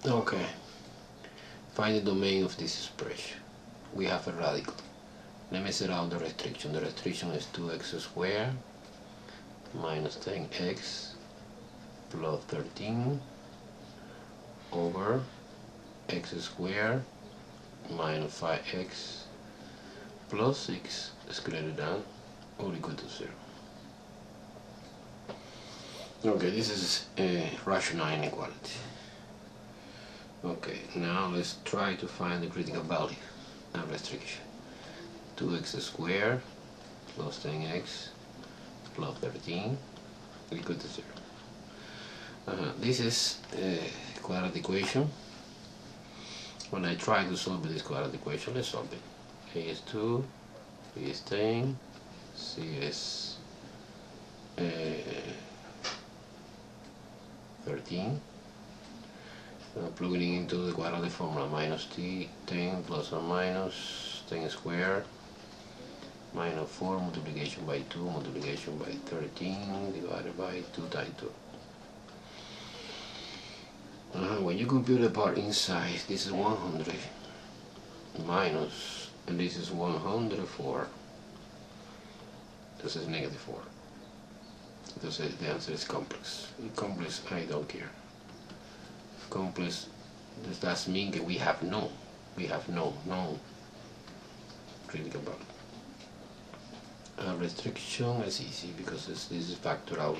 Okay, find the domain of this expression. We have a radical. Let me set out the restriction. The restriction is 2x squared minus 10x plus 13 over x squared minus 5x plus 6 is greater than or equal to 0. Okay, this is a rational inequality. Okay, now let's try to find the critical value and restriction. 2x squared plus 10x plus 13 equal to 0. This is a quadratic equation. When I try to solve this quadratic equation, let's solve it. A is 2, B is 10, C is 13. Plugging into the quadratic formula, minus t 10 plus or minus 10 squared minus 4 multiplication by 2 multiplication by 13 divided by 2 times 2. When you compute the part inside, this is 100 minus, and this is 104. This is negative 4. The answer is complex. Complex, I don't care. Complex, does mean that we have no critical value. Restriction is easy because this is factored out.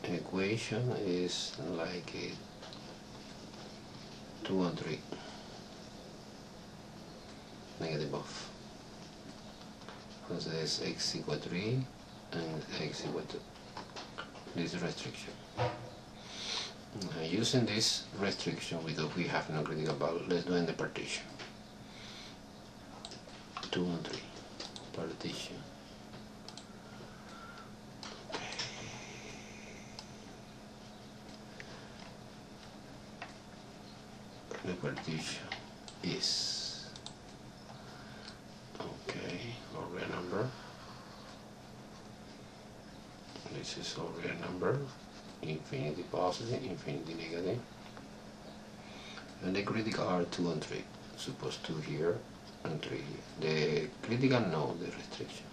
An equation is like 2 and 3 negative of. So there's x equal 3 and x equal 2. This is restriction. Using this restriction, because we have no critical value, let's do in the partition. 2 and 3 partition. The partition is our real number. This is our real number. Infinity positive, infinity negative. And the critical are 2 and 3. Suppose 2 here and 3 here. The critical no, the restriction.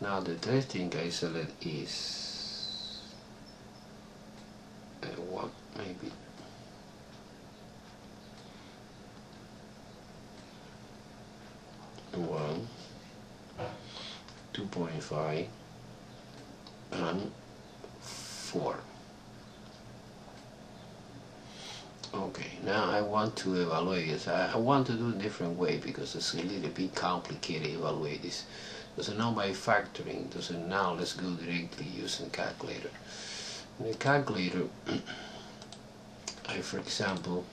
Now the testing I select is 1 maybe. 1, 2.5 and 4. Okay, now I want to evaluate this. I want to do a different way because it's a little bit complicated to evaluate this. So now by factoring, so now let's go directly using calculator. In the calculator, for example,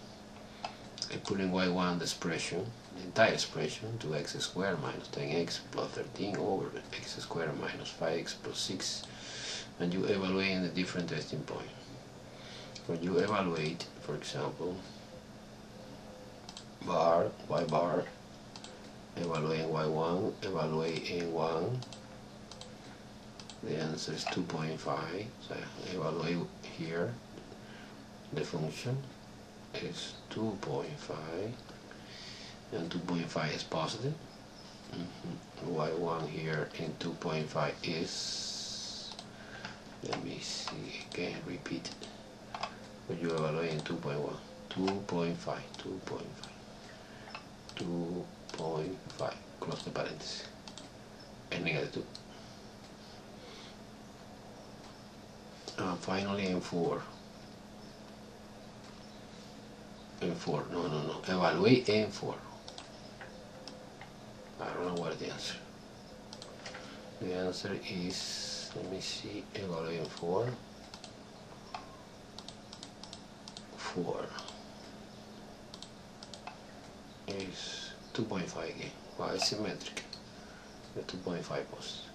I put in y1 the expression, the entire expression, 2x squared minus 10x plus 13 over x squared minus 5x plus 6, and you evaluate in the different testing point. When you evaluate, for example, y bar, evaluate in y1, evaluate in 1, the answer is 2.5, so evaluate here, the function is 2.5, and 2.5 is positive. Y1 here in 2.5 is, let me see again, repeat it. When you evaluate in 2.1, 2.5, 2.5, close the parenthesis, and negative 2. Finally in 4. No, evaluate in 4. I don't know what the answer. The answer is, let me see, evaluate in 4 is 2.5 again. Well, it's symmetric. The 2.5 positive.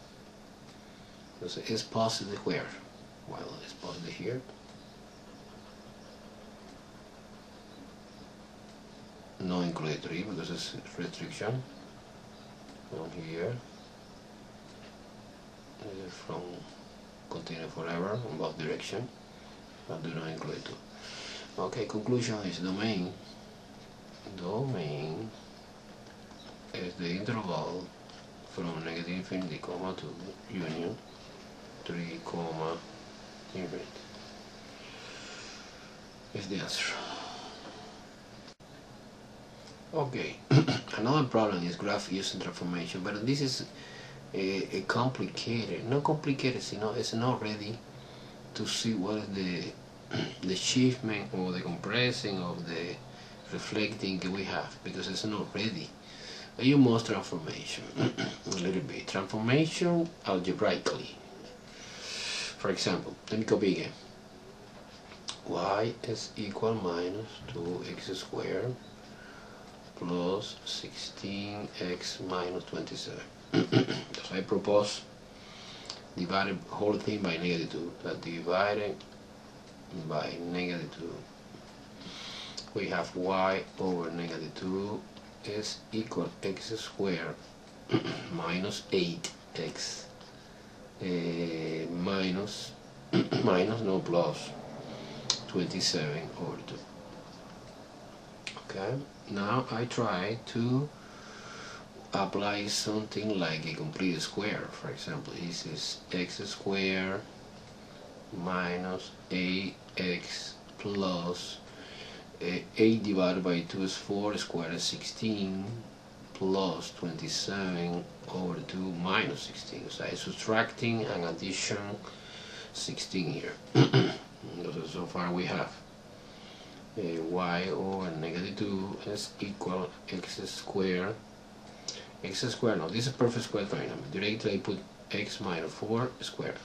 So it's positive where? Well, it's positive here. No include 3 because it's restriction. From here, from continue forever in both direction, but do not include 2. Okay, conclusion is domain is the interval from negative infinity comma to union 3 comma infinity is the answer. Okay, another problem is graph using transformation, but this is a complicated, not complicated, it's not ready to see what is the achievement or the compressing of the reflecting we have, because it's not ready. I use most transformation a little bit. Transformation algebraically. For example, let me copy again. Y is equal minus 2x squared plus 16x minus 27. So I propose divide the whole thing by negative 2. That divided by negative 2, we have y over negative 2 is equal x squared minus 8x minus no plus 27 over 2. Okay, now I try to apply something like a complete square. For example, this is x squared minus 8x plus 8 divided by 2 is 4, squared is 16 plus 27 over 2 minus 16. So I'm subtracting and addition 16 here. So far we have y over negative 2 is equal x squared. Now this is a perfect square trinomial. Directly I put x minus 4 squared.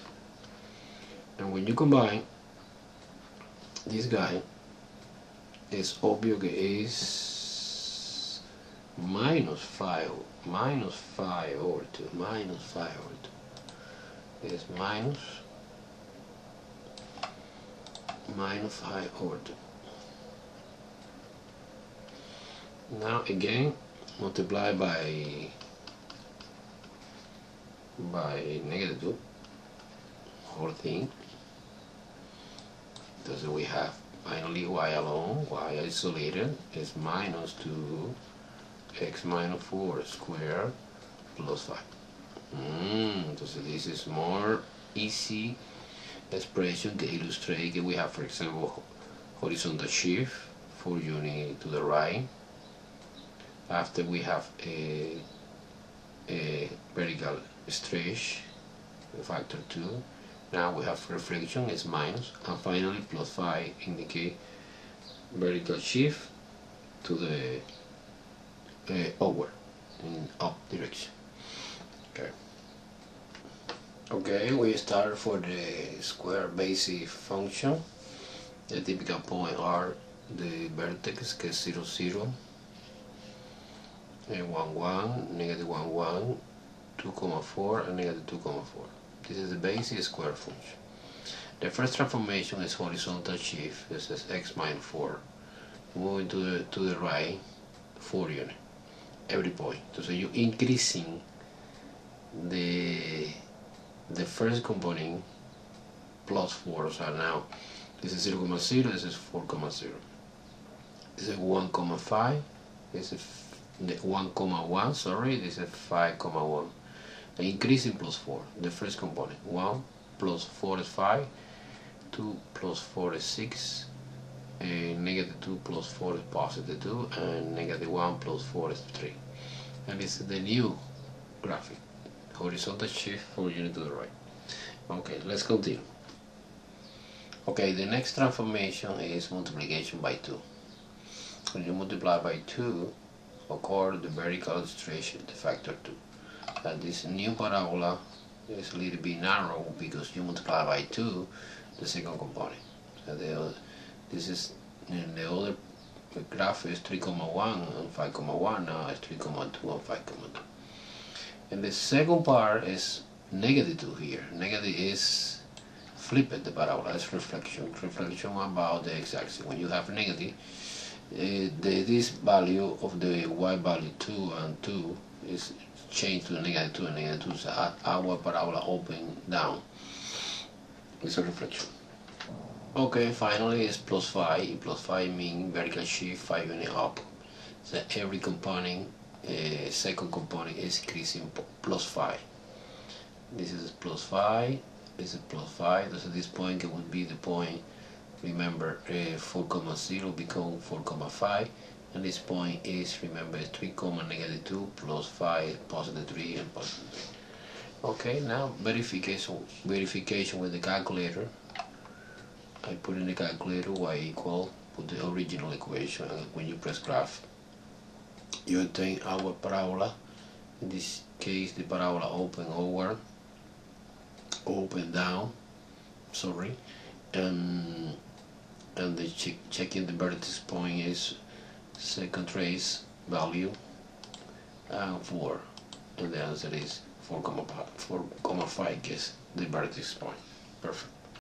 And when you combine this guy, it's obvious que is minus 5 over 2, is minus 5 over 2. Now again multiply by negative 2 whole thing. Thus we have finally y alone, y isolated is minus 2x minus 4 squared plus 5. So this is more easy expression to illustrate that we have, for example, horizontal shift 4 units to the right. After we have a vertical stretch factor 2. Now we have reflection is minus, and finally plus 5 indicate vertical shift to the upward, in up direction. Okay, we start for the square basic function. The typical point are the vertex, que is 0, 0, 1, 1, negative 1, 1, 2,4 and negative 2,4. This is the basic square function. The first transformation is horizontal shift. This is x minus 4. Moving to the right 4 units every point. So you're increasing the first component plus 4. So now this is 0, 0, this is 4, 0. This is 1,5. This is 1,1. Sorry, this is 5,1. Increasing plus 4, the first component. 1 plus 4 is 5, 2 plus 4 is 6, negative 2 plus 4 is positive 2, and negative 1 plus 4 is 3. And this is the new graphic. Horizontal shift 4 units to the right. Okay, let's continue. Okay, the next transformation is multiplication by 2. When you multiply by 2, occur the vertical stretch, the factor 2. And this new parabola is a little bit narrow because you multiply by 2 the second component. So this is in the other graph is 3,1 and 5,1. Now it's 3,2 and 5,2. And the second part is negative 2 here. Negative is flipped the parabola. It's reflection about the x-axis. When you have negative, this value of the y value 2 and 2 is changed to negative 2 and negative 2. So our parabola open down. It's a reflection. Okay, finally it's plus 5. Plus 5 means vertical shift 5 unit up. So every component, second component is increasing plus 5. This is plus 5, this is plus 5, so this point would be the point, remember 4,0 become 4,5, and this point is, remember, 3, negative 2 plus 5 positive 3 and positive 3. Okay, now verification with the calculator. I put in the calculator y equal, put the original equation, and when you press graph, you obtain our parabola. In this case, the parabola open over, open down, sorry, and the checking the vertex point is second trace value and 4, and the answer is 4,5 gets the vertex point. Perfect.